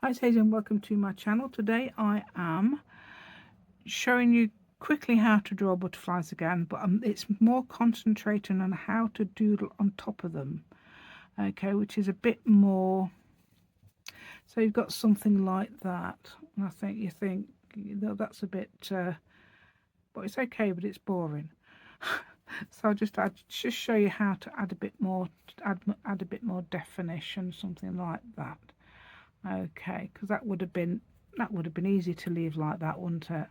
Hi Sage and welcome to my channel. Today I am showing you quickly how to draw butterflies again, but it's more concentrating on how to doodle on top of them, okay, which is a bit more. So you've got something like that, and I think you think that's a bit but it's okay, but it's boring. So I'll just show you how to add a bit more, add a bit more definition, something like that. Okay, because that would have been easy to leave like that, wouldn't it?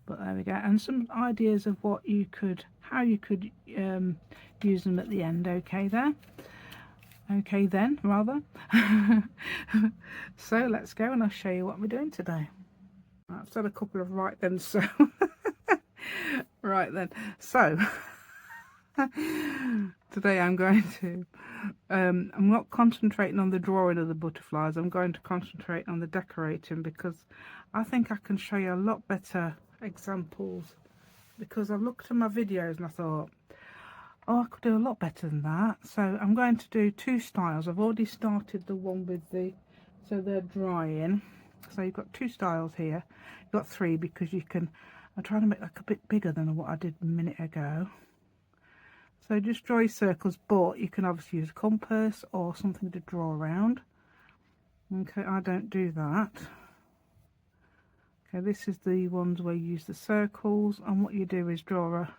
But there we go, and some ideas of what you could, how you could use them at the end. Okay then rather. So let's go and I'll show you what we're doing today. I've said a couple of right then, so right then, so today I'm going to I'm not concentrating on the drawing of the butterflies. I'm going to concentrate on the decorating, because I think I can show you a lot better examples, because I've looked at my videos and I thought, oh, I could do a lot better than that. So I'm going to do two styles. I've already started the one with the, so they're drying. So you've got two styles here. You've got three, because you can, I'm trying to make like a bit bigger than what I did a minute ago. So just draw your circles, but you can obviously use a compass or something to draw around. Okay, I don't do that. Okay, this is the ones where you use the circles, and what you do is draw a,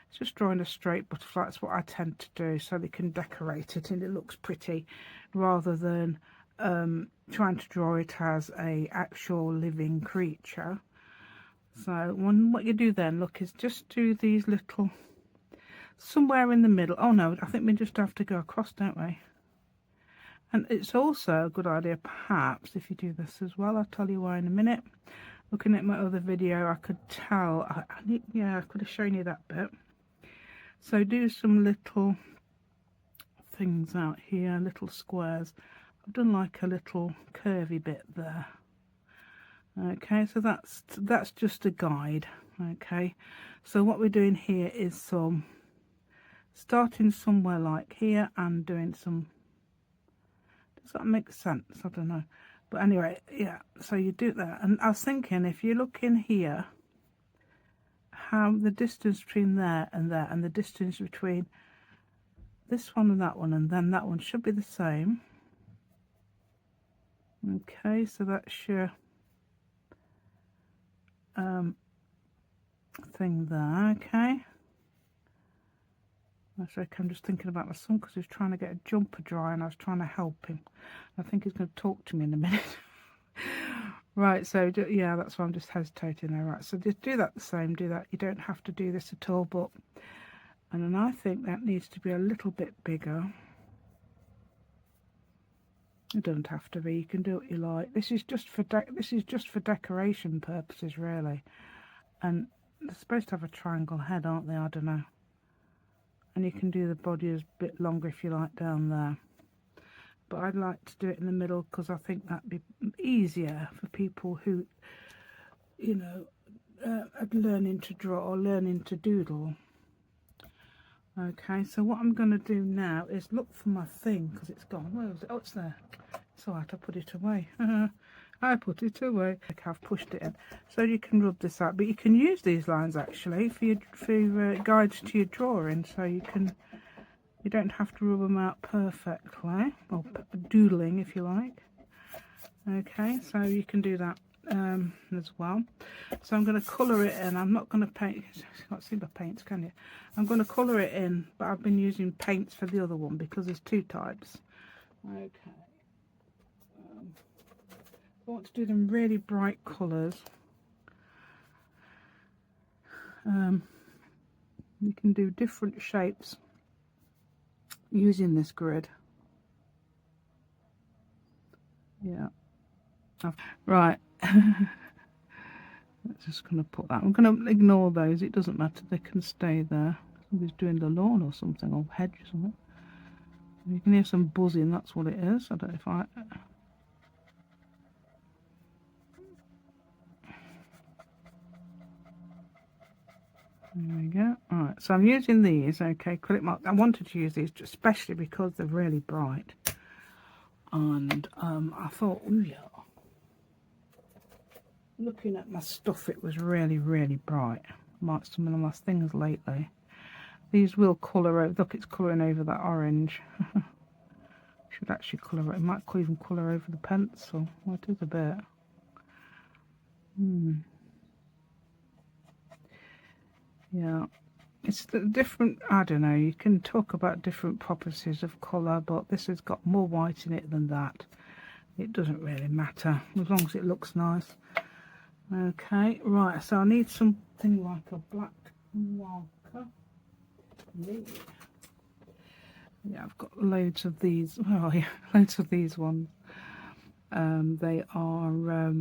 it's just drawing a straight butterfly. That's what I tend to do, so they can decorate it and it looks pretty, rather than trying to draw it as a actual living creature. So what you do then, look, is just do these little, somewhere in the middle. Oh no, I think we just have to go across, don't we? And it's also a good idea, perhaps, if you do this as well. I'll tell you why in a minute. Looking at my other video, I could tell, yeah, I could have shown you that bit. So do some little things out here, little squares. I've done like a little curvy bit there. Okay, so that's just a guide. Okay, so what we're doing here is some, starting somewhere like here and doing some, does that make sense? I don't know, but anyway, yeah, so you do that. And I was thinking, if you look in here, how the distance between there and the distance between this one and then that one should be the same. Okay, so that's your thing there. Okay, that's okay. I'm just thinking about my son, because he's trying to get a jumper dry and I was trying to help him. I think he's going to talk to me in a minute. Right, so yeah, that's why I'm just hesitating there. Right, so just do that the same, do that. You don't have to do this at all, but, and then I think that needs to be a little bit bigger. It doesn't have to be, you can do what you like. This is just for decoration purposes, really. And they're supposed to have a triangle head, aren't they? I don't know. And you can do the body a bit longer if you like down there. But I'd like to do it in the middle, because I think that'd be easier for people who, you know, are learning to draw or learning to doodle. Okay, so what I'm going to do now is look for my thing, because it's gone. Where was it? Oh, it's there. It's alright, I put it away. I put it away. Okay, I've pushed it in. So you can rub this out, but you can use these lines actually for your guides to your drawing, so you don't have to rub them out perfectly, or doodling if you like. Okay, so you can do that as well. So I'm going to colour it in. I'm not going to paint, you can't see my paints, can you? I'm going to colour it in, but I've been using paints for the other one because there's two types. Okay. I want to do them really bright colours. You can do different shapes using this grid. Yeah. Right. Just going to put that. I'm going to ignore those. It doesn't matter. They can stay there. Somebody's doing the lawn or something, or hedge or something. You can hear some buzzing. That's what it is. I don't know if I. There we go. Alright, so I'm using these, okay, acrylic mark. I wanted to use these especially because they're really bright. And I thought, oh yeah, looking at my stuff, it was really, really bright. Like some of my things lately. These will colour over. Look, it's colouring over that orange. Should actually colour it. It might even colour over the pencil. Well, it is a bit. Yeah. It's the different, I don't know, you can talk about different properties of colour, but this has got more white in it than that. It doesn't really matter, as long as it looks nice. Okay, right, so I need something like a black marker. Yeah, I've got loads of these. Oh yeah, loads of these ones. They are,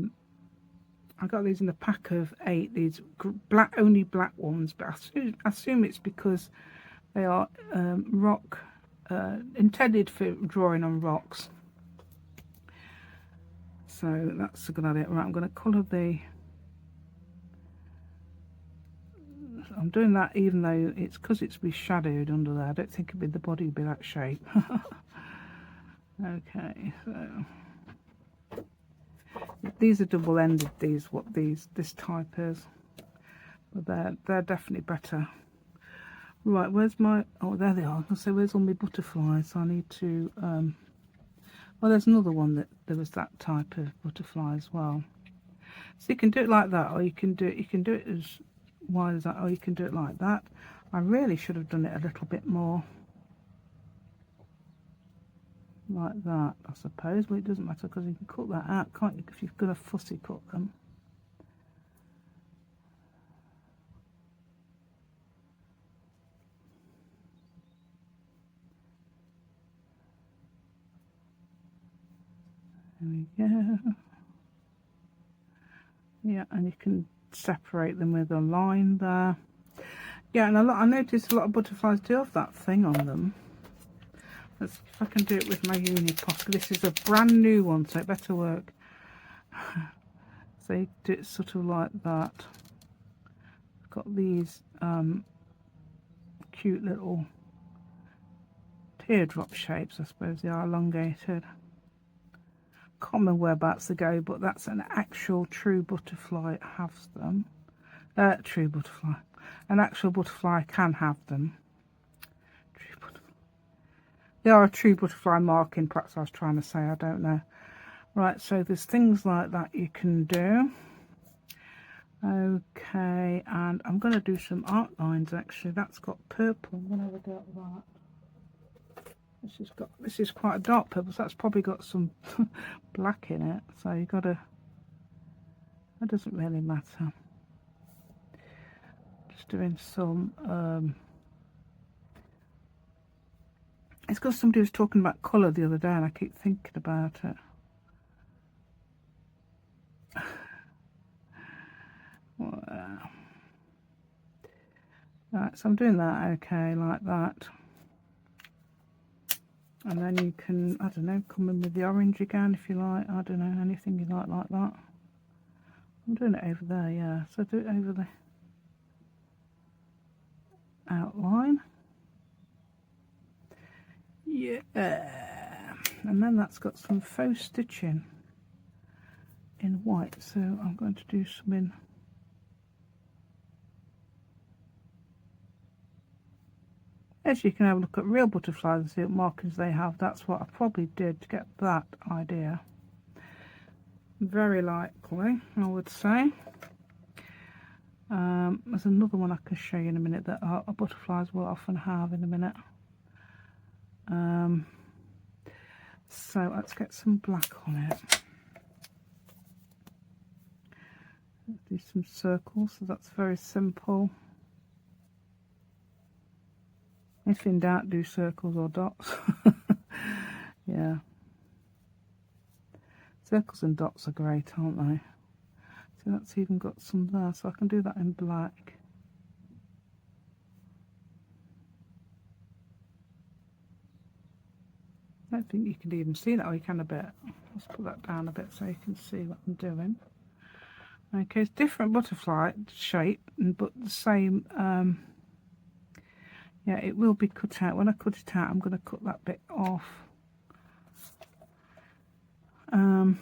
I got these in a pack of 8, these black, only black ones, but I assume it's because they are rock, intended for drawing on rocks. So that's a good idea. Right, I'm going to colour I'm doing that even though it's because it's be shadowed under there. I don't think the body would be that shape. Okay, so these are double-ended. This type is, but they're definitely better. Right, where's my? Oh, there they are. So where's all my butterflies? I need to. Well, there's another one that there was that type of butterfly as well. So you can do it like that, or you can do it as wide as that, or you can do it like that. I really should have done it a little bit more like that, I suppose, but it doesn't matter because you can cut that out, can't you, if you're going to fussy cut them. There we go. Yeah, and you can separate them with a line there. Yeah, and I noticed a lot of butterflies do have that thing on them. Let's see if I can do it with my uni pocket. This is a brand new one, so it better work. So you do it sort of like that. I've got these cute little teardrop shapes, I suppose they are, elongated. Can't remember whereabouts they go, but that's an actual true butterfly has them. True butterfly. An actual butterfly can have them. True butterfly. They are a true butterfly marking, perhaps I was trying to say, I don't know. Right, so there's things like that you can do. Okay, and I'm going to do some art lines actually. That's got purple. I'm going to have a go at that. This is quite a dark purple, so that's probably got some black in it. So you got to. That doesn't really matter. Just doing some. It's because somebody was talking about colour the other day, and I keep thinking about it. Right, so I'm doing that, okay, like that. And then you can, I don't know, come in with the orange again if you like. I don't know, anything you like that. I'm doing it over there, yeah. So do it over the outline. Yeah. And then that's got some faux stitching in white. So I'm going to do some in. As you can have a look at real butterflies and see what markings they have. That's what I probably did to get that idea. Very likely, I would say. There's another one I can show you in a minute that our butterflies will often have in a minute. So let's get some black on it. Let's do some circles, so that's very simple. If in doubt, do circles or dots. Yeah. Circles and dots are great, aren't they? So that's even got some there, so I can do that in black. I don't think you can even see that, or you can a bit. Let's put that down a bit so you can see what I'm doing. Okay, it's different butterfly shape, but the same. Yeah, it will be cut out. When I cut it out, I'm going to cut that bit off. I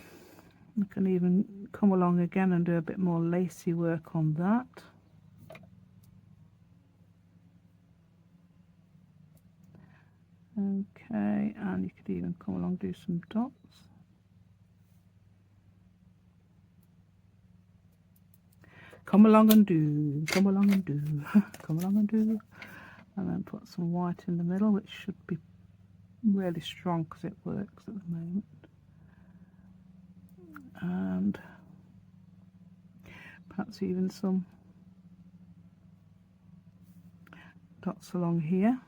can even come along again and do a bit more lacy work on that. Okay, and you could even come along and do some dots. Come along and do, come along and do, come along and do. And then put some white in the middle, which should be really strong because it works at the moment. And perhaps even some dots along here.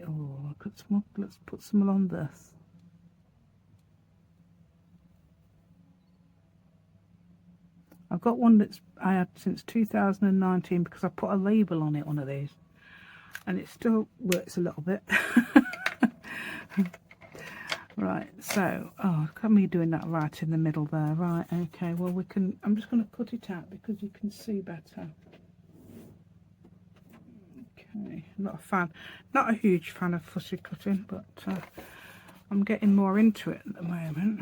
Oh, let's put some along this. I've got one that's I had since 2019 because I put a label on it, one of these, and it still works a little bit. Right, so, oh, look at me doing that right in the middle there. Right, okay, well we can, I'm just going to cut it out because you can see better. Okay, not a huge fan of fussy cutting, but I'm getting more into it at the moment.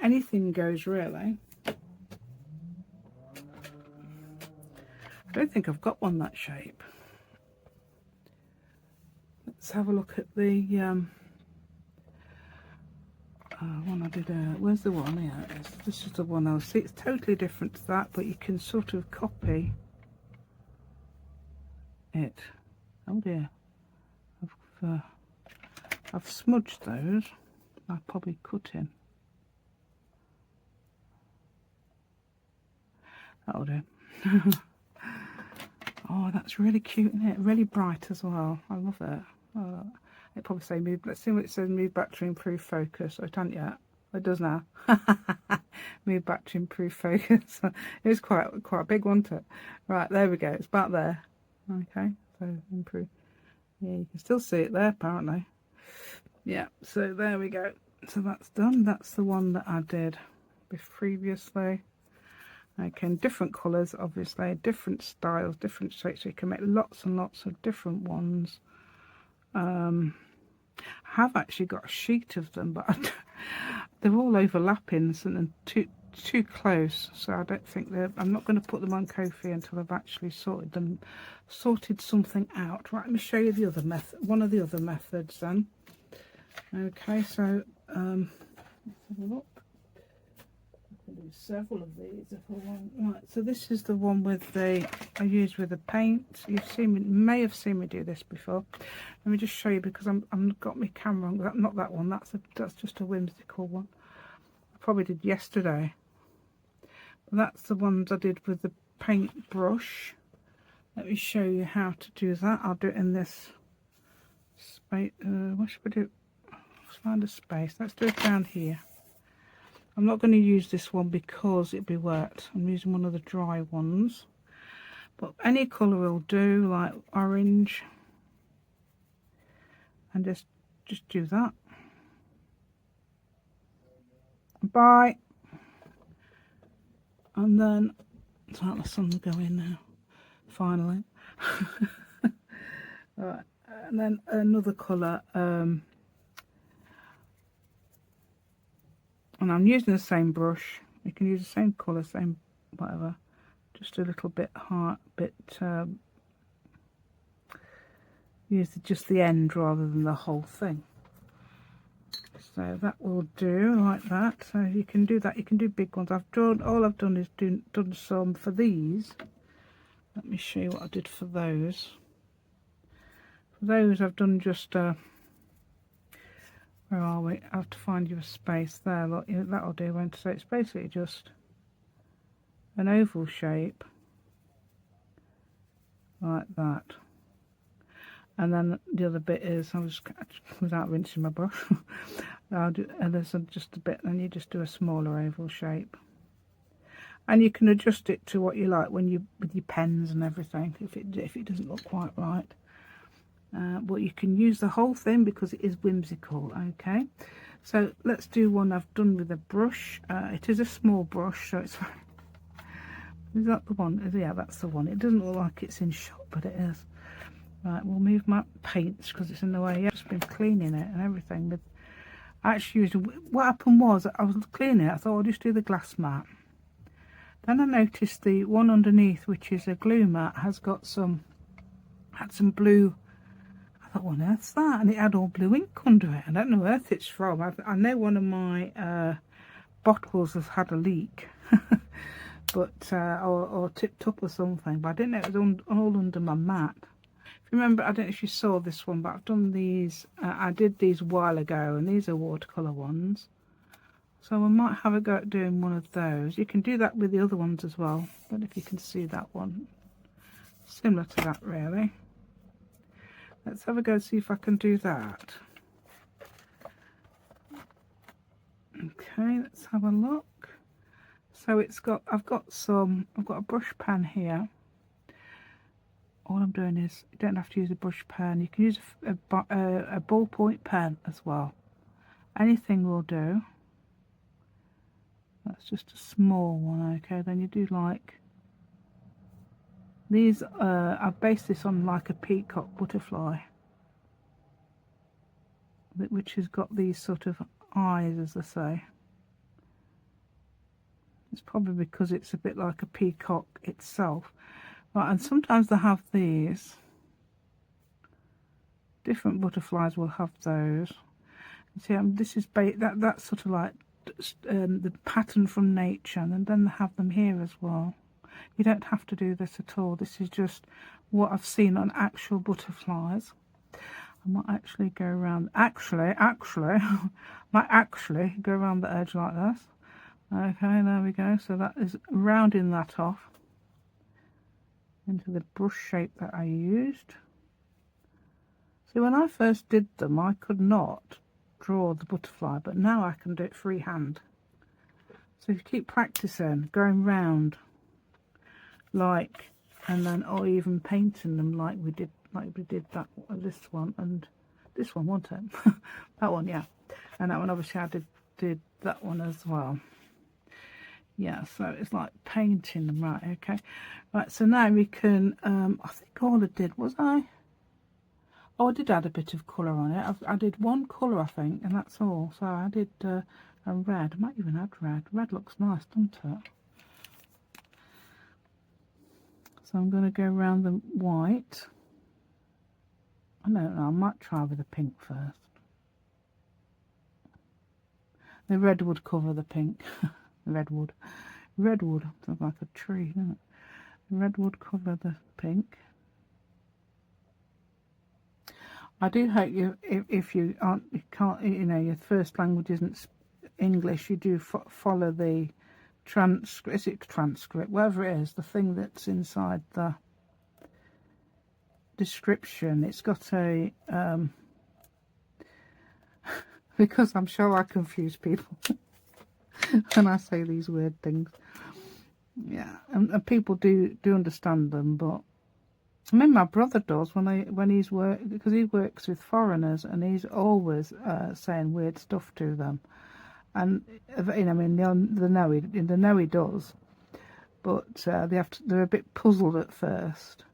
Anything goes, really. I don't think I've got one that shape. Let's have a look at the one I did. Where's the one? Yeah, this is the one I'll see. It's totally different to that, but you can sort of copy it. Oh dear, I've smudged those. I'll probably cut in. That'll do. Oh, that's really cute, isn't it? Really bright as well. I love it. Oh, it probably say move. Let's see what it says. Move back to improve focus. Oh, it hasn't yet. It does now. Move back to improve focus. It was quite a big one, wasn't it? Right, there we go. It's back there. Okay, so improve. Yeah, you can still see it there apparently. Yeah, so there we go. So that's done. That's the one that I did previously. Okay, in different colours, obviously, different styles, different shapes, so you can make lots and lots of different ones. I have actually got a sheet of them, but they're all overlapping and too close, so I don't think I'm not going to put them on Ko-fi until I've actually sorted something out. Right, let me show you the other method, one of the other methods then. Okay, so let's have a look. I can do several of these if I want. Right, so this is the one with I use with the paint. You've seen me, may have seen me do this before. Let me just show you because I'm got my camera on. Not that one. That's just a whimsical one. I probably did yesterday. But that's the ones I did with the paint brush. Let me show you how to do that. I'll do it in this space. What should we do? Let's find a space. Let's do it down here. I'm not going to use this one because it'll be wet. I'm using one of the dry ones. But any colour will do, like orange. And just do that. Bye. And then, it's like the sun's going now. Finally. Right. And then another colour. And I'm using the same brush. You can use the same colour, same whatever. Just a little bit hard, use just the end rather than the whole thing. So that will do like that. So you can do that. You can do big ones. All I've done is done some for these. Let me show you what I did for those. For those I've done just where are we? I have to find you a space there. Look, that'll do. Won't so it's basically just an oval shape like that. And then the other bit is, I'll just, without rinsing my brush, I'll do, and there's just a bit, then you just do a smaller oval shape. And you can adjust it to what you like when you with your pens and everything if it doesn't look quite right. But you can use the whole thing because it is whimsical. Okay, so let's do one I've done with a brush. It is a small brush, so it's is that the one? Yeah, that's the one. It doesn't look like it's in shot, but it is. Right, we'll move my paints because it's in the way. I've just been cleaning it and everything. But I actually used, what happened was I was cleaning it. I thought I'll just do the glass mat. Then I noticed the one underneath, which is a glue mat, has got had some blue. I thought, what on earth's that? And it had all blue ink under it. I don't know where earth it's from. I know one of my bottles has had a leak. But or tipped up or something, but I didn't know it was all under my mat. If you remember, I don't know if you saw this one, but I've done these. I did these a while ago, and these are watercolour ones. So I might have a go at doing one of those. You can do that with the other ones as well. I don't know if you can see that one. Similar to that, really. Let's have a go and see if I can do that. Okay, let's have a look. So I've got a brush pen here. All I'm doing is, you don't have to use a brush pen. You can use a ballpoint pen as well. Anything will do. That's just a small one, okay? Then you do like these. I've based this on like a peacock butterfly, which has got these sort of eyes, as I say. It's probably because it's a bit like a peacock itself. Right, and sometimes they have these. Different butterflies will have those. You see, this is that's sort of like the pattern from nature, and then they have them here as well. You don't have to do this at all. This is just what I've seen on actual butterflies. I might actually go around. Actually, might actually go around the edge like this. Okay, there we go. So that is rounding that off into the brush shape that I used. See, when I first did them, I could not draw the butterfly, but now I can do it freehand. So if you keep practicing, going round, like, and then, or even painting them like we did this one and this one, wasn't it? That one, yeah, and that one obviously I did that one as well. Yeah, so it's like painting them, right? Okay, right. So now we can. I think all I did was I did add a bit of colour on it. I did one colour, I think, and that's all. So I did a red. I might even add red. Red looks nice, doesn't it? So I'm going to go around the white. I don't know, I might try with the pink first. The red would cover the pink. Redwood. Sounds like a tree, doesn't it? The red would cover the pink. I do hope if you can't, your first language isn't English, you do follow the transcript. Is it transcript? Whatever it is, the thing that's inside the description. It's got a because I'm sure I confuse people when I say these weird things. Yeah, and people do understand them, but I mean, my brother does when he's because he works with foreigners, and he's always saying weird stuff to them, and I mean they know he does, but they're a bit puzzled at first.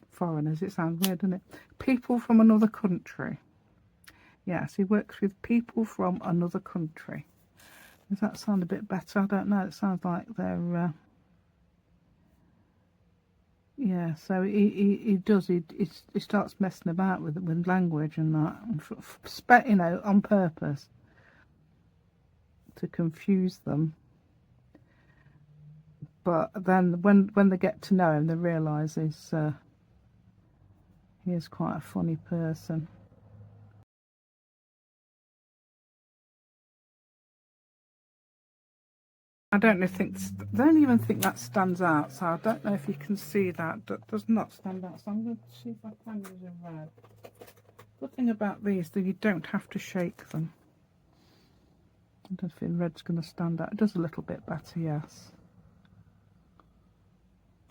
Foreigners, it sounds weird, doesn't it? People from another country. Yes, he works with people from another country. Does that sound a bit better? I don't know. It sounds like they're yeah. So he does. He starts messing about with language and that, on purpose to confuse them. But then when they get to know him, they realise he is quite a funny person. I don't even think that stands out, so I don't know if you can see that. That does not stand out, so I'm going to see if I can use a red. Good thing about these, that you don't have to shake them. I don't think red's going to stand out. It does a little bit better, yes.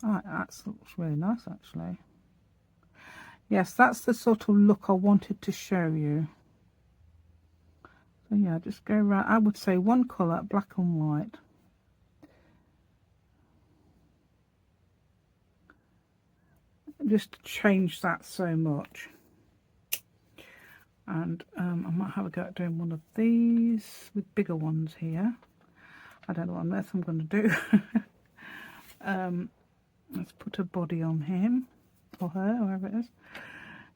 Alright, that looks really nice actually. Yes, that's the sort of look I wanted to show you. So yeah, just go around. I would say one colour, black and white. Just to change that so much. And I might have a go at doing one of these with bigger ones here. I don't know what on earth I'm going to do. Let's put a body on him or her, whoever it is.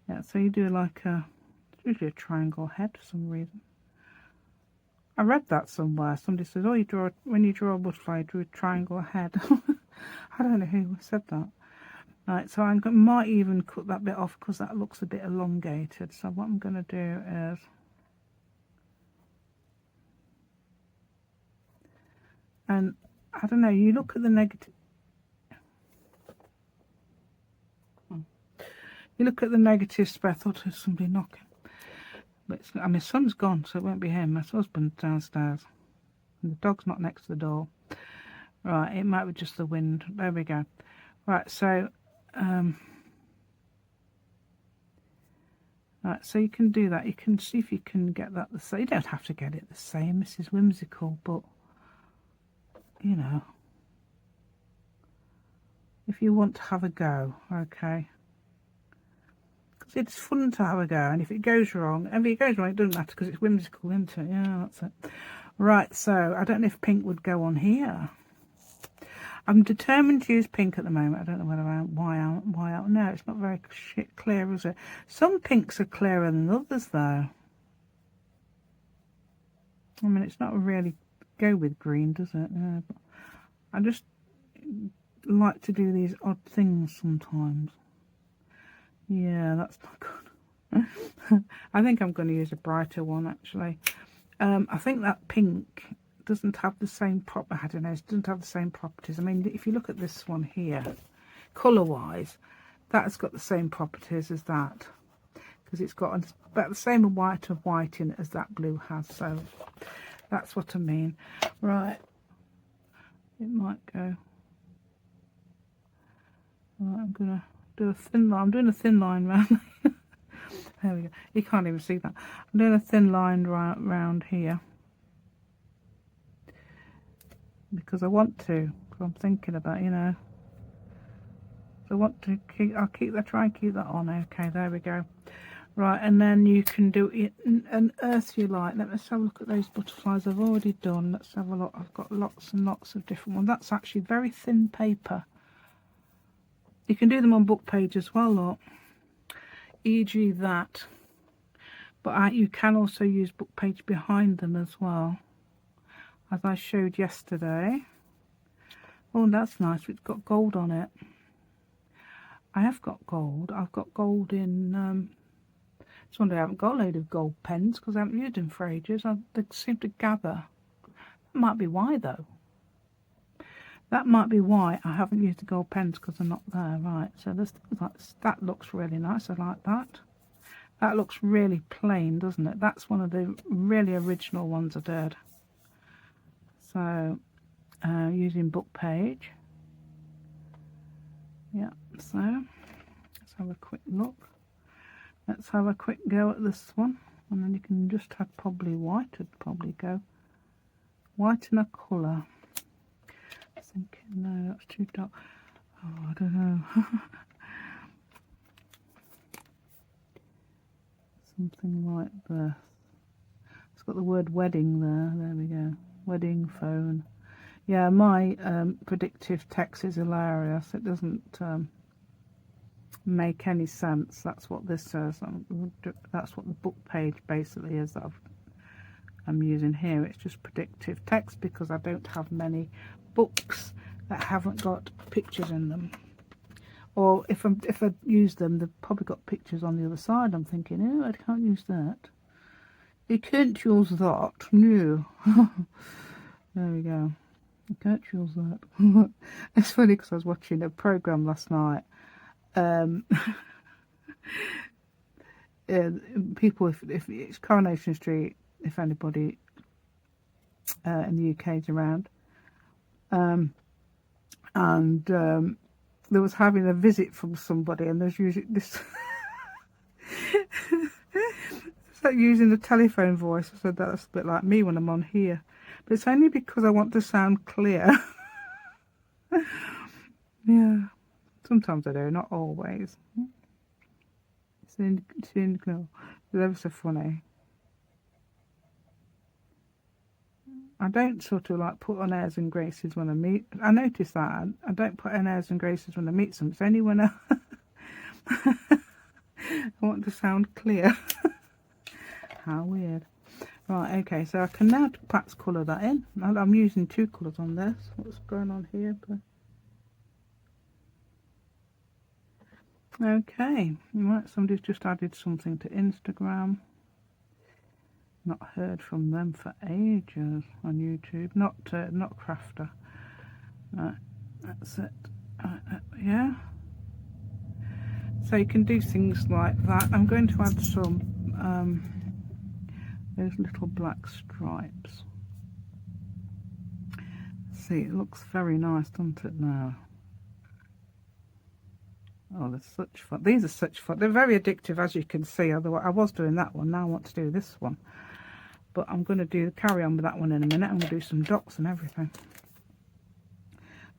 Yeah, so you do like it's usually a triangle head for some reason. I read that somewhere. Somebody says, "Oh, when you draw a butterfly, you draw a triangle head." I don't know who said that. Right, so I might even cut that bit off because that looks a bit elongated. So what I'm going to do is and I don't know, you look at the negative. You look at the negative space. I thought it was somebody knocking. But my son's gone, so it won't be him. My husband's downstairs. And the dog's not next to the door. Right, it might be just the wind. There we go. Right, so right, so you can do that. You can see if you can get that the same. You don't have to get it the same. This is whimsical, but you know, if you want to have a go, okay. Because it's fun to have a go, and if it goes wrong, it doesn't matter because it's whimsical, isn't it? Yeah, that's it. Right, so I don't know if pink would go on here. I'm determined to use pink at the moment. I don't know whether why out. No, it's not very clear, is it? Some pinks are clearer than others, though. I mean, it's not really go with green, does it? Yeah, but I just like to do these odd things sometimes. Yeah, that's not good. I think I'm going to use a brighter one, actually. I think that pink doesn't have the same I don't know, it doesn't have the same properties. I mean, if you look at this one here, colour-wise, that's got the same properties as that. Because it's got about the same amount of white in it as that blue has. So that's what I mean. Right. It might go. Right, I'm going to do a thin line. I'm doing a thin line round. There we go. You can't even see that. I'm doing a thin line round here. Because I want to. Because I'm thinking about, you know. So I want to keep, try and keep that on. Okay, there we go. Right, and then you can do it an earthy light. Let's have a look at those butterflies I've already done. Let's have a look. I've got lots and lots of different ones. That's actually very thin paper. You can do them on book page as well, look. E.g. that. But you can also use book page behind them as well, as I showed yesterday. Oh, that's nice. It's got gold on it. I have got gold. I've got gold in... it's wonder I haven't got a load of gold pens because I haven't used them for ages. They seem to gather. That might be why, though. That might be why I haven't used the gold pens, because they're not there. Right, so that looks really nice. I like that. That looks really plain, doesn't it? That's one of the really original ones I did. So, using book page. Yeah, so let's have a quick look. Let's have a quick go at this one. And then you can just have probably white. Would probably go white in a colour. Thinking, no, that's too dark. Oh, I don't know. Something like this. It's got the word wedding there. There we go. Wedding phone. Yeah, my predictive text is hilarious. It doesn't make any sense. That's what this says. That's what the book page basically is that I'm using here. It's just predictive text because I don't have many books that haven't got pictures in them. Or if I use them, they've probably got pictures on the other side. I'm thinking, oh, I can't use that. You can't use that. No. There we go. You can't use that. It's funny because I was watching a programme last night. People, if it's Coronation Street, if anybody in the UK's around, and there was having a visit from somebody, and there's using this. It's like using the telephone voice. I said that's a bit like me when I'm on here, but it's only because I want to sound clear. Yeah, sometimes I do, not always. Cynical. It's ever so funny. I don't sort of like put on airs and graces when I meet. I notice that I don't put on airs and graces when I meet them. It's only when I want to sound clear. How weird. Right, okay, so I can now perhaps colour that in. I'm using 2 colours on this. What's going on here? But okay, right, somebody's just added something to Instagram. Not heard from them for ages on YouTube. Not Crafter. Right, that's it. Yeah. So you can do things like that. I'm going to add some those little black stripes. See, it looks very nice, doesn't it now? Oh, they're such fun. These are such fun. They're very addictive, as you can see. Otherwise, I was doing that one. Now I want to do this one. But I'm going to carry on with that one in a minute. I'm going to do some dots and everything.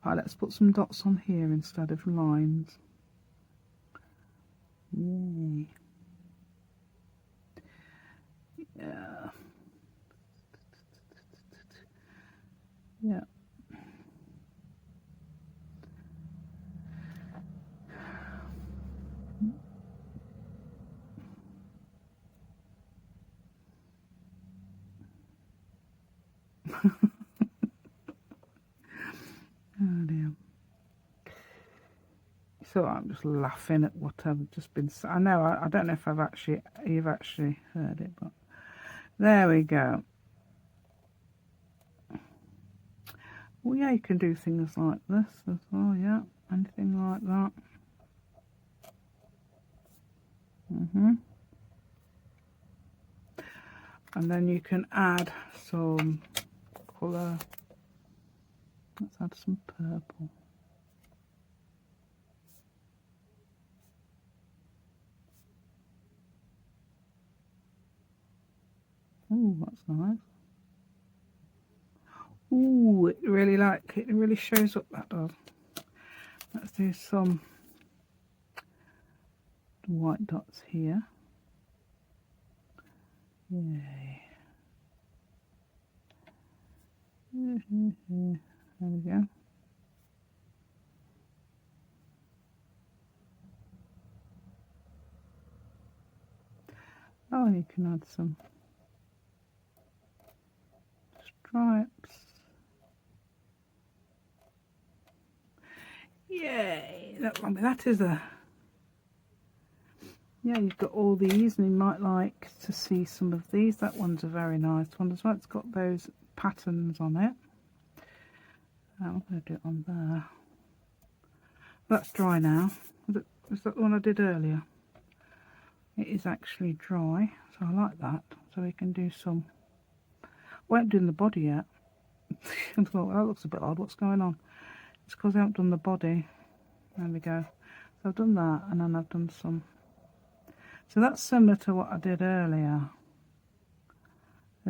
Right, let's put some dots on here instead of lines. Yay. Yeah. Yeah. Oh dear. So I'm just laughing at what I've just been. I know I don't know if you've actually heard it, but there we go. Well, yeah, you can do things like this as well. Yeah, anything like that. And then you can add some colour. Let's add some purple. Oh, that's nice. Ooh, it really shows up, that does. Let's do some white dots here. Yay. There we go. Oh, you can add some stripes. Yay! That is a... Yeah, you've got all these, and you might like to see some of these. That one's a very nice one as well. It's got those patterns on it. I'm going to do it on there. That's dry now. Was that the one I did earlier? It is actually dry, so I like that. So we can do some... I won't do the body yet. I thought, that looks a bit odd. What's going on? It's because I haven't done the body. There we go. So I've done that, and then I've done some... So that's similar to what I did earlier,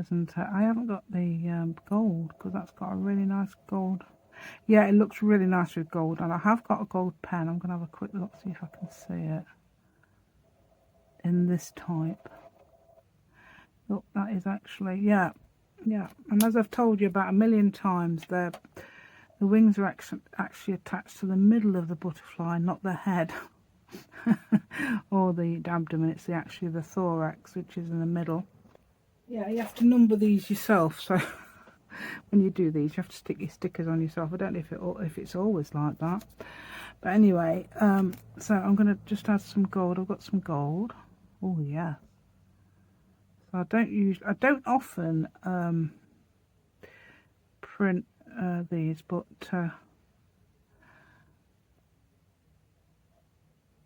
isn't it? I haven't got the gold, because that's got a really nice gold. Yeah, it looks really nice with gold, and I have got a gold pen. I'm going to have a quick look, see if I can see it in this type. Look, that is actually, yeah. And as I've told you about a million times, the wings are actually attached to the middle of the butterfly, not the head. Or the abdomen. It's actually the thorax, which is in the middle. Yeah, you have to number these yourself, so when you do these you have to stick your stickers on yourself. I don't know if it's always like that, but anyway, so I'm going to just add some gold. I've got some gold. Oh yeah. So I don't often print these, but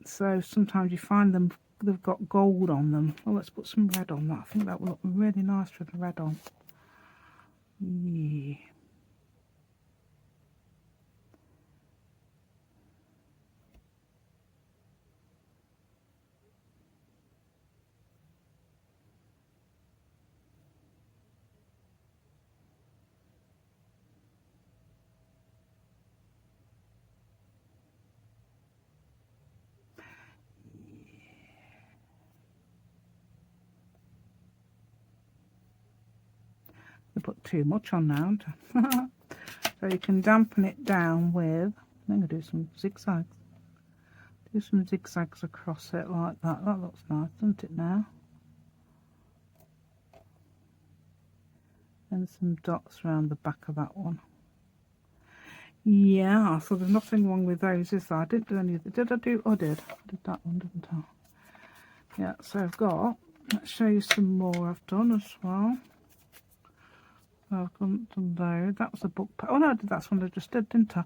so sometimes you find them, they've got gold on them. Oh, let's put some red on that. I think that will look really nice with the red on. Yeah. You put too much on now. So you can dampen it down with, I'm going to do some zigzags. Do some zigzags across it like that. That looks nice, doesn't it now? And some dots around the back of that one. Yeah, so there's nothing wrong with those, is there? I didn't do any of the, did I do? I did. I did that one, didn't I? Yeah, so I've got, let's show you some more I've done as well. I've done those. That was a book. Oh no, that's one I just did, didn't I?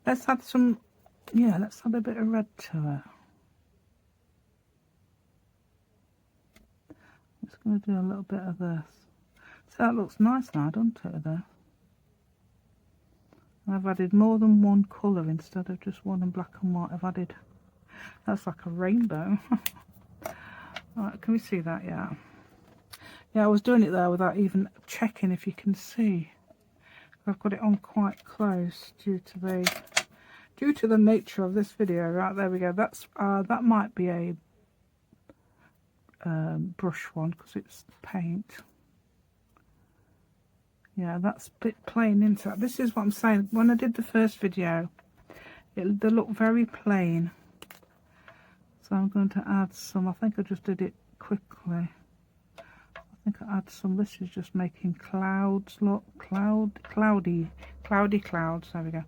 Let's add some, yeah, let's add a bit of red to it. I'm just going to do a little bit of this. So that looks nice now, doesn't it, there? I've added more than one colour instead of just one in black and white. I've added, that's like a rainbow. Right, can we see that? Yeah. Yeah, I was doing it there without even checking if you can see. I've got it on quite close due to the nature of this video. Right, there we go. That's that might be a brush one because it's paint. Yeah, that's a bit plain into that. This is what I'm saying. When I did the first video, they look very plain. So I'm going to add some. I think I just did it quickly. I think I add some. This is just making clouds look cloudy clouds. There we go.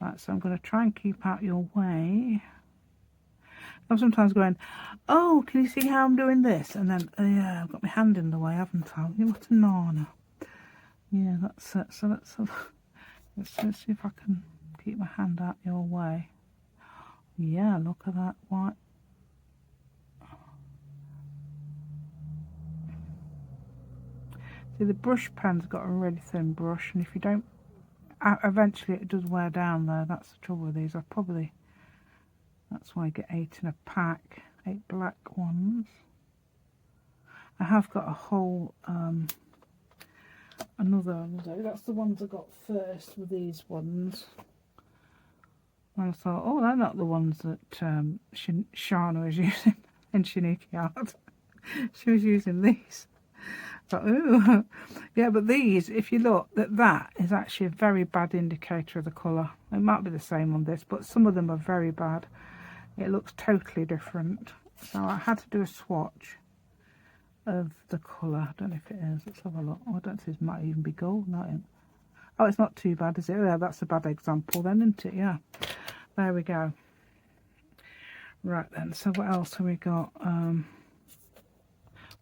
Right, so I'm going to try and keep out your way. I'm sometimes going, oh, can you see how I'm doing this? And then, yeah, I've got my hand in the way, haven't I? What a nana. Yeah, that's it. So let's see if I can keep my hand out your way. Yeah, look at that white. See, the brush pen's got a really thin brush, and if you don't, eventually it does wear down there. That's the trouble with these. That's why I get 8 in a pack, 8 black ones. I have got a whole, another, that's the ones I got first with these ones. And I thought, oh, they're not the ones that Shana was using in Shiniki Art. She was using these. I thought, ooh. Yeah, but these, if you look, that is actually a very bad indicator of the colour. It might be the same on this, but some of them are very bad. It looks totally different. So I had to do a swatch of the colour. I don't know if it is. Let's have a look. Oh, I don't think it might even be gold. No. Oh, it's not too bad, is it? Yeah, that's a bad example then, isn't it? Yeah. There we go. Right then, so what else have we got?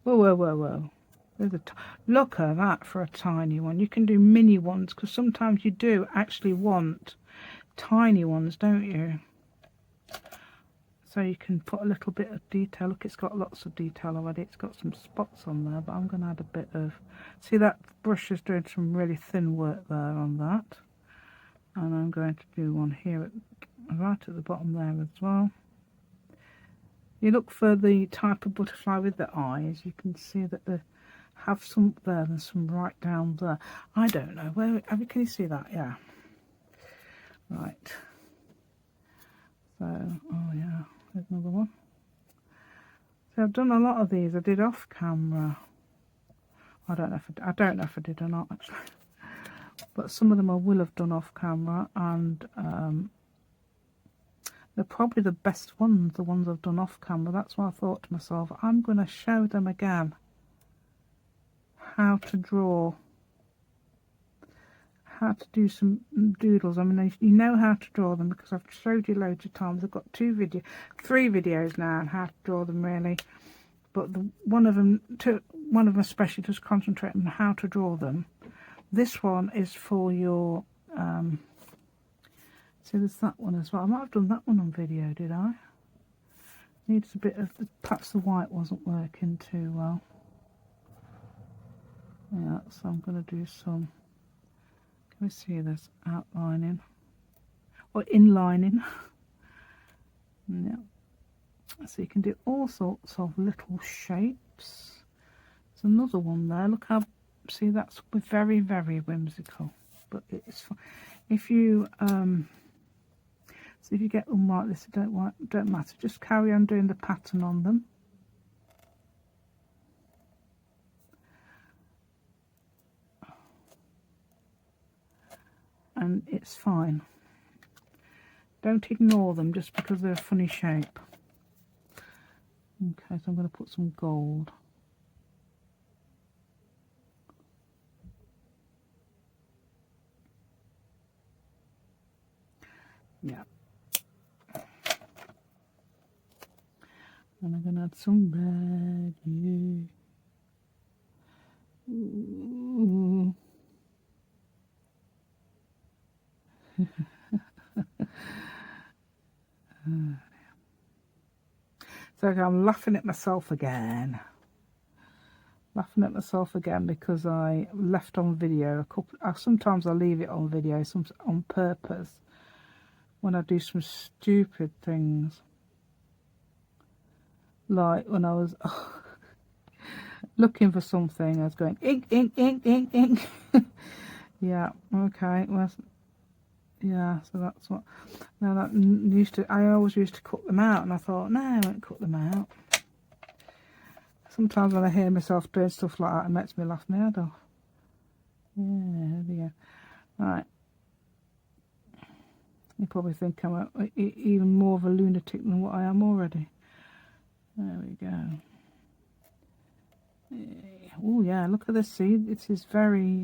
Whoa. There's look at that for a tiny one. You can do mini ones because sometimes you do actually want tiny ones, don't you? So you can put a little bit of detail. Look, it's got lots of detail already. It's got some spots on there, but I'm going to add a bit of... See, that brush is doing some really thin work there on that. And I'm going to do one here right at the bottom there as well. You look for the type of butterfly with the eyes. You can see that they have some there and some right down there. I don't know. Where can you see that? Yeah. Right. So, oh yeah. There's another one. So I've done a lot of these. I did off camera. I don't know if I did or not actually. But some of them I will have done off camera, and they're probably the best ones, the ones I've done off camera. That's why I thought to myself, I'm going to show them again how to draw, how to do some doodles. I mean, you know how to draw them because I've showed you loads of times. I've got 3 videos now on how to draw them really, but one of them especially just concentrate on how to draw them. This one is for your so there's that one as well. I might have done that one on video, did I? Needs a bit of perhaps the white wasn't working too well. Yeah, so I'm going to do some we see this outlining or inlining. Yeah. So you can do all sorts of little shapes. There's another one there. Look how, see, that's very, very whimsical. But it's if you so if you get them like this, it don't matter. Just carry on doing the pattern on them. And it's fine. Don't ignore them just because they're a funny shape. Okay, so I'm going to put some gold. Yeah. And I'm going to add some red. Yeah. Ooh. So I'm laughing at myself again. Laughing at myself again because I left on video a couple. Sometimes I leave it on video, some on purpose, when I do some stupid things. Like when I was looking for something, I was going ink, ink, ink, ink, ink. Yeah. Okay. Well, yeah. So that's what. Now that used to. I always used to cut them out, and I thought, no, I won't cut them out. Sometimes when I hear myself doing stuff like that, it makes me laugh my head off. Yeah, there we go. Right. You probably think I'm even more of a lunatic than what I am already. There we go. Oh yeah, look at this. See, it is very.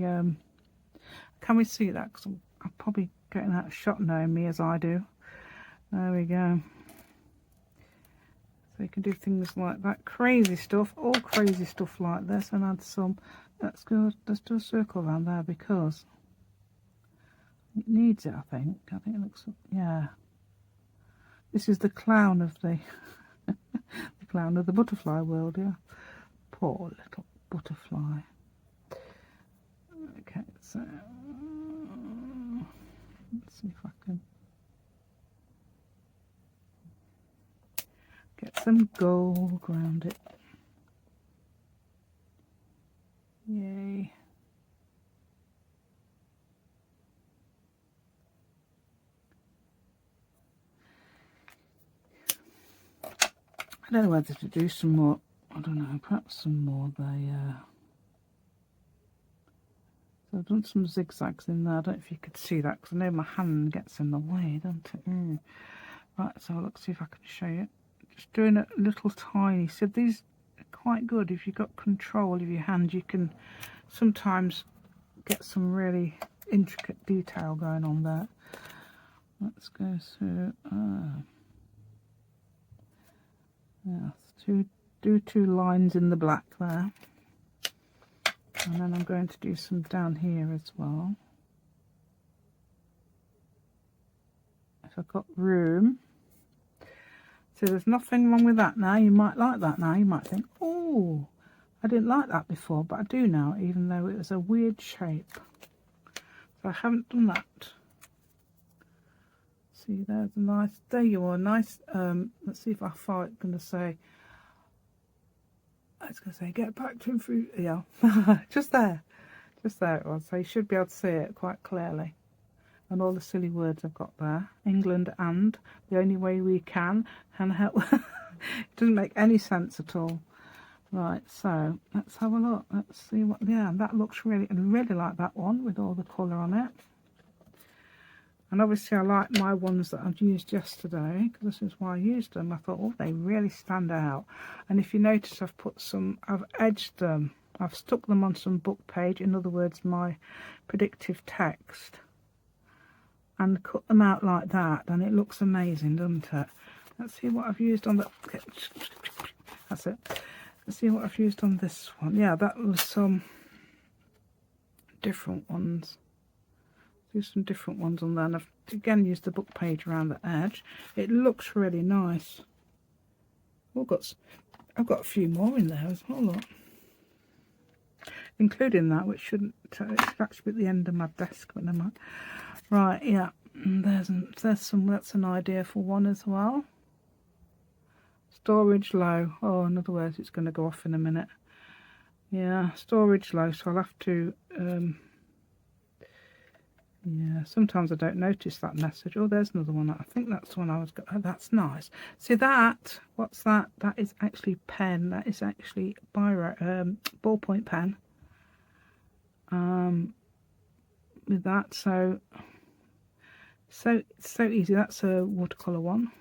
Can we see that? Because I'm probably getting out of shot knowing me as I do. There we go. So you can do things like that, crazy stuff, all crazy stuff like this, and add some. That's good. Let's do a circle around there because it needs it. I think it looks. Yeah. This is the clown of the the clown of the butterfly world. Yeah. Poor little butterfly. Okay, so let's see if I can get some gold around it. Yay. I don't know whether to do some more. I don't know, perhaps some more. So I've done some zigzags in there. I don't know if you could see that because I know my hand gets in the way, don't it? Right, so let's see if I can show you. Just doing a little tiny. So these are quite good. If you've got control of your hand, you can sometimes get some really intricate detail going on there. Let's go through. Yeah, do two lines in the black there. And then I'm going to do some down here as well. If I've got room. So there's nothing wrong with that now. You might like that now. You might think, oh, I didn't like that before, but I do now, even though it was a weird shape. So I haven't done that. See, there's a nice, there you are, nice, let's see if I find going to say, I was going to say, get back to him through, yeah, just there it was. So you should be able to see it quite clearly. And all the silly words I've got there. England and the only way we can help. It doesn't make any sense at all. Right, so let's have a look. Let's see what, yeah, that looks really, I really like that one with all the colour on it. And obviously I like my ones that I've used yesterday, because this is why I used them. I thought, oh, they really stand out. And if you notice, I've edged them. I've stuck them on some book page, in other words, my predictive text, and cut them out like that, and it looks amazing, doesn't it? Let's see what I've used on the, that's it. Let's see what I've used on this one. Yeah, that was some different ones. Do some different ones on there, and I've again used the book page around the edge. It looks really nice. I've got a few more in there as well. Look. including that, which shouldn't, it should actually be at the end of my desk, but never mind. Right, yeah, and that's an idea for one as well. Storage low. Oh, in other words, it's going to go off in a minute. Yeah, storage low, so I'll have to, yeah, sometimes I don't notice that message. Oh, there's another one. I think that's the one I was going. Oh, that's nice. See that? What's that? That is actually pen. That is actually biro, ballpoint pen. With that, so easy. That's a watercolor one.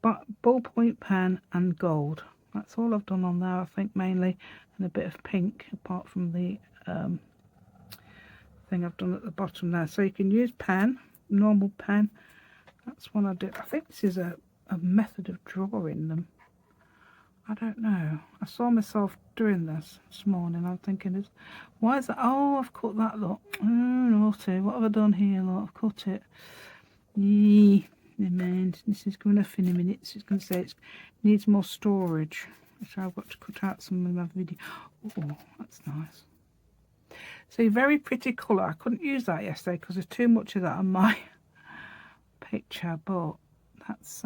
But ballpoint pen and gold. That's all I've done on there, I think, mainly, and a bit of pink, apart from the thing I've done at the bottom there. So you can use pen, normal pen. That's one I did. I think this is a method of drawing them. I don't know. I saw myself doing this morning. I'm thinking, why is that? Oh, I've cut that, look. Oh, naughty. What have I done here, look? I've cut it. Yee. Never mind. This is going off in a minute. It's going to say it needs more storage. So I've got to cut out some of my video. Oh, that's nice. See, very pretty colour. I couldn't use that yesterday because there's too much of that on my picture, but that's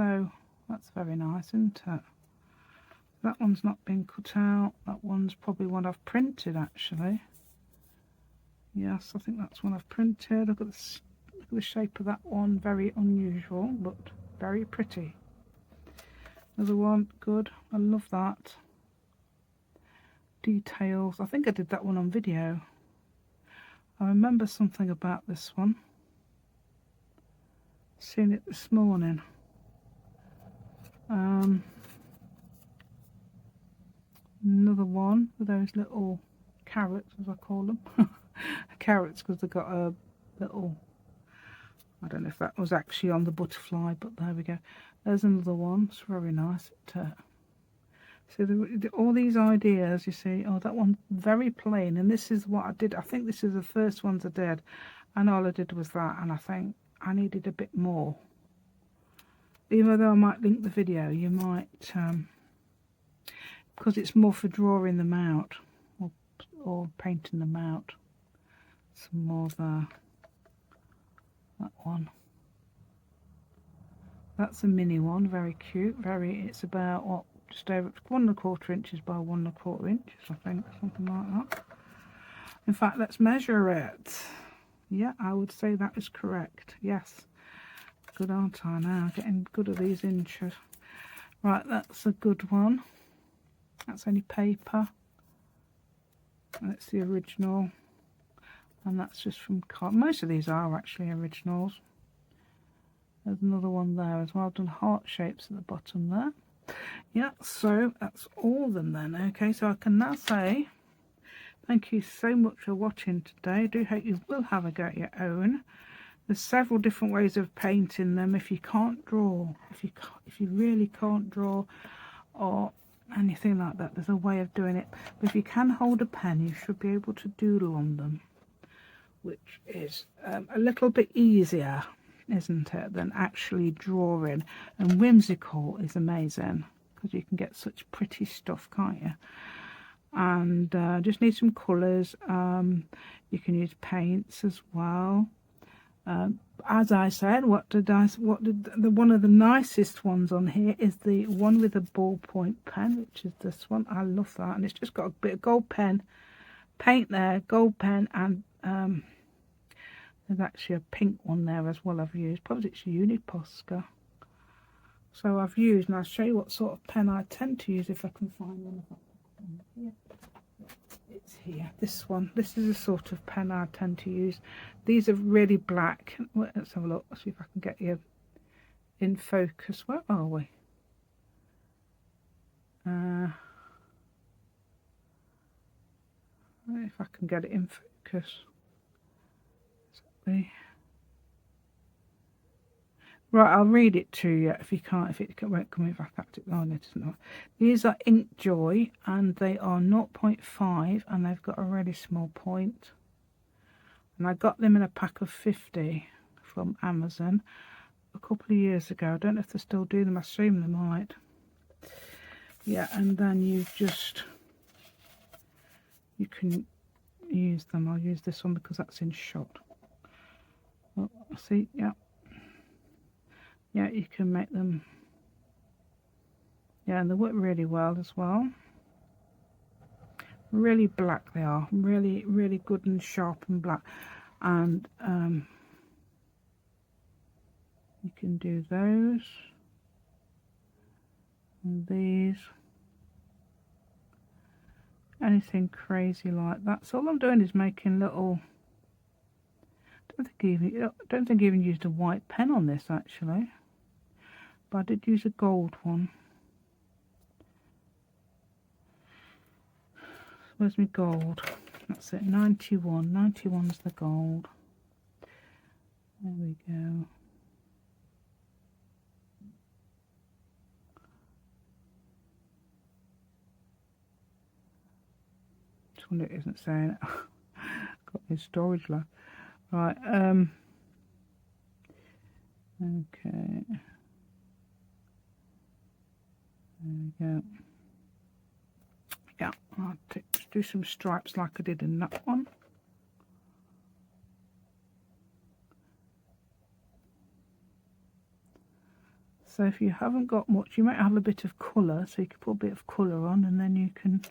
very nice, isn't it? That one's not been cut out. That one's probably one I've printed, actually. Yes, I think that's one I've printed. Look at the shape of that one. Very unusual, but very pretty. Another one, good. I love that. Details. I think I did that one on video. I remember something about this one. Seen it this morning. Another one with those little carrots, as I call them. Carrots, because they've got a little, I don't know if that was actually on the butterfly, but there we go. There's another one. It's very nice. So all these ideas, you see. Oh, that one's very plain, and this is what I did. I think this is the first ones I did, and all I did was that, and I think I needed a bit more. Even though I might link the video, you might, because it's more for drawing them out or painting them out. Some more there. That one. That's a mini one, very cute. It's about what, just over 1¼ inches by 1¼ inches, I think, something like that. In fact, let's measure it. Yeah, I would say that is correct. Yes. Good, aren't I now? Getting good at these inches. Right, that's a good one. That's only paper. That's the original. And that's just from card. Most of these are actually originals. There's another one there as well. I've done heart shapes at the bottom there. Yeah, so that's all of them then. Okay, so I can now say thank you so much for watching today. I do hope you will have a go at your own. There's several different ways of painting them. If you can't draw, if you really can't draw or anything like that, there's a way of doing it. But if you can hold a pen, you should be able to doodle on them, which is a little bit easier, isn't it, than actually drawing. And Whimsical is amazing because you can get such pretty stuff, can't you? And just need some colours. You can use paints as well. As I said, one of the nicest ones on here is the one with a ballpoint pen, which is this one. I love that, and it's just got a bit of gold pen paint there, gold pen, and there's actually a pink one there as well. I've used probably it's Uniposca. So I've used, and I'll show you what sort of pen I tend to use if I can find one. Yeah. It's here, this one. This is the sort of pen I tend to use. These are really black. Let's have a look. Let's see if I can get you in focus. Where are we? If I can get it in focus. Right, I'll read it to you if you can't, if it won't come back at it. Oh, no, it doesn't. These are Ink Joy, and they are 0.5, and they've got a really small point. And I got them in a pack of 50 from Amazon a couple of years ago. I don't know if they still do them. I assume they might. Yeah, and then you just you can use them. I'll use this one because that's in shot. Oh, see, yeah, you can make them. Yeah, and they work really well as well. Really black they are, really good and sharp and black. And you can do those and these, anything crazy like that. So all I'm doing is making little. I don't think I even used a white pen on this actually, but I did use a gold one. Where's my gold? That's it, 91. 91's the gold. There we go. Just wonder it isn't saying it. Got my storage left. Right, okay. There we go. Yeah, I'll do some stripes like I did in that one. So if you haven't got much, you might have a bit of colour, so you can put a bit of colour on, and then you can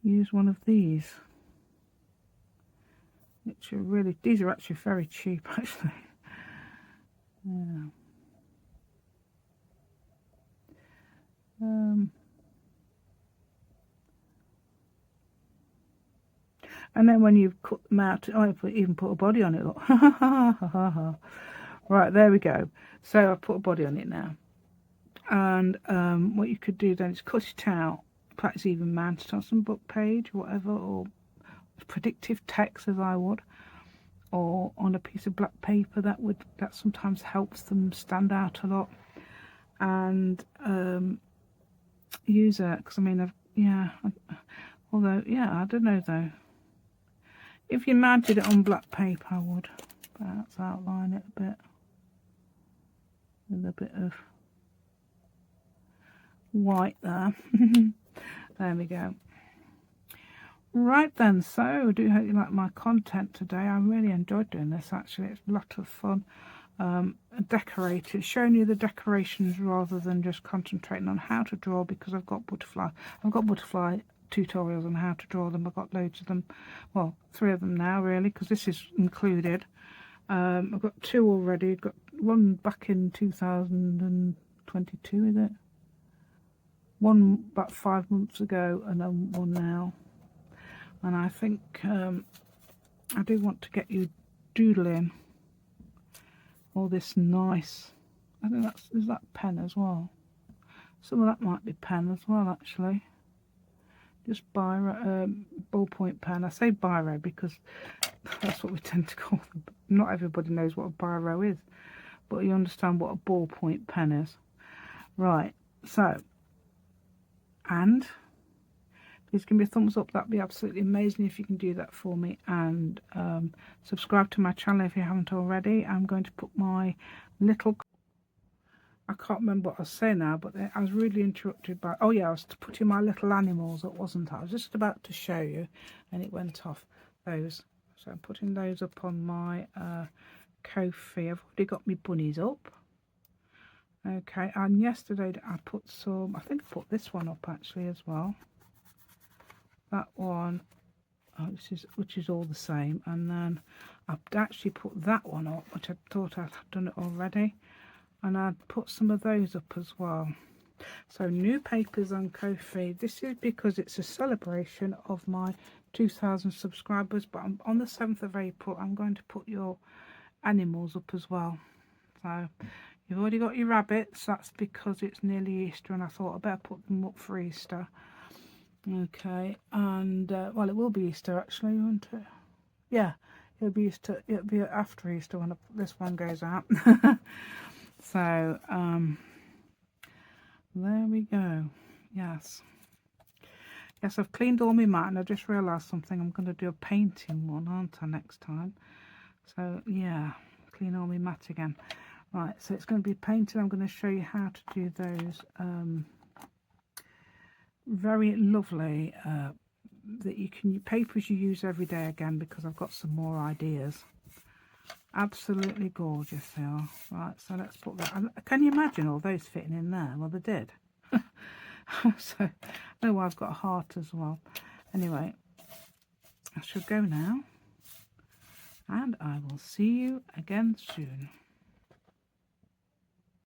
use one of these, which are really, these are actually very cheap actually. Yeah. And then when you've cut them out, I even put a body on it, look. Right, there we go. So I've put a body on it now. And what you could do then is cut it out, perhaps even mount it on some book page, whatever, or predictive text as I would, or on a piece of black paper. That sometimes helps them stand out a lot. And use it, because I mean, although, yeah, I don't know though. If you mounted it on black paper, I would perhaps outline it a bit with a bit of white there. There we go. Right then, so I do hope you like my content today. I really enjoyed doing this actually. It's a lot of fun. Decorating, showing you the decorations rather than just concentrating on how to draw, because I've got butterfly tutorials on how to draw them. I've got loads of them, well, 3 of them now really, because this is included. I've got 2 already. I've got one back in 2022, is it? One about 5 months ago, and then one now. And I think I do want to get you doodling all this nice. I think is that pen as well. Some of that might be pen as well actually. Just biro, ballpoint pen. I say biro because that's what we tend to call them. Not everybody knows what a biro is, but you understand what a ballpoint pen is. Right, so, and please give me a thumbs up. That'd be absolutely amazing if you can do that for me. And subscribe to my channel if you haven't already. I'm going to put my little, I can't remember what I was saying now, but I was really interrupted by, oh yeah, I was putting my little animals up, wasn't I? I was just about to show you and it went off, those. So I'm putting those up on my Ko-fi. I've already got my bunnies up. Okay, and yesterday I put some, I think I put this one up actually as well. That one, which is all the same, and then I've actually put that one up, which I thought I'd done it already, and I'd put some of those up as well. So new papers on Ko-fi. This is because it's a celebration of my 2,000 subscribers, but on the 7th of April I'm going to put your animals up as well. So you've already got your rabbits, that's because it's nearly Easter and I thought I'd better put them up for Easter. Okay, and well, it will be Easter actually, won't it? Yeah, it'll be Easter. It'll be after Easter when this one goes out. So there we go. Yes, I've cleaned all my mat, and I just realised something. I'm going to do a painting one, aren't I, next time? So yeah, clean all my mat again. Right, so it's going to be painting. I'm going to show you how to do those very lovely that you can, papers you use every day again, because I've got some more ideas. Absolutely gorgeous they are. Right, so let's put that. Can you imagine all those fitting in there? Well, they did. So, oh, I've got a heart as well. Anyway, I should go now, and I will see you again soon.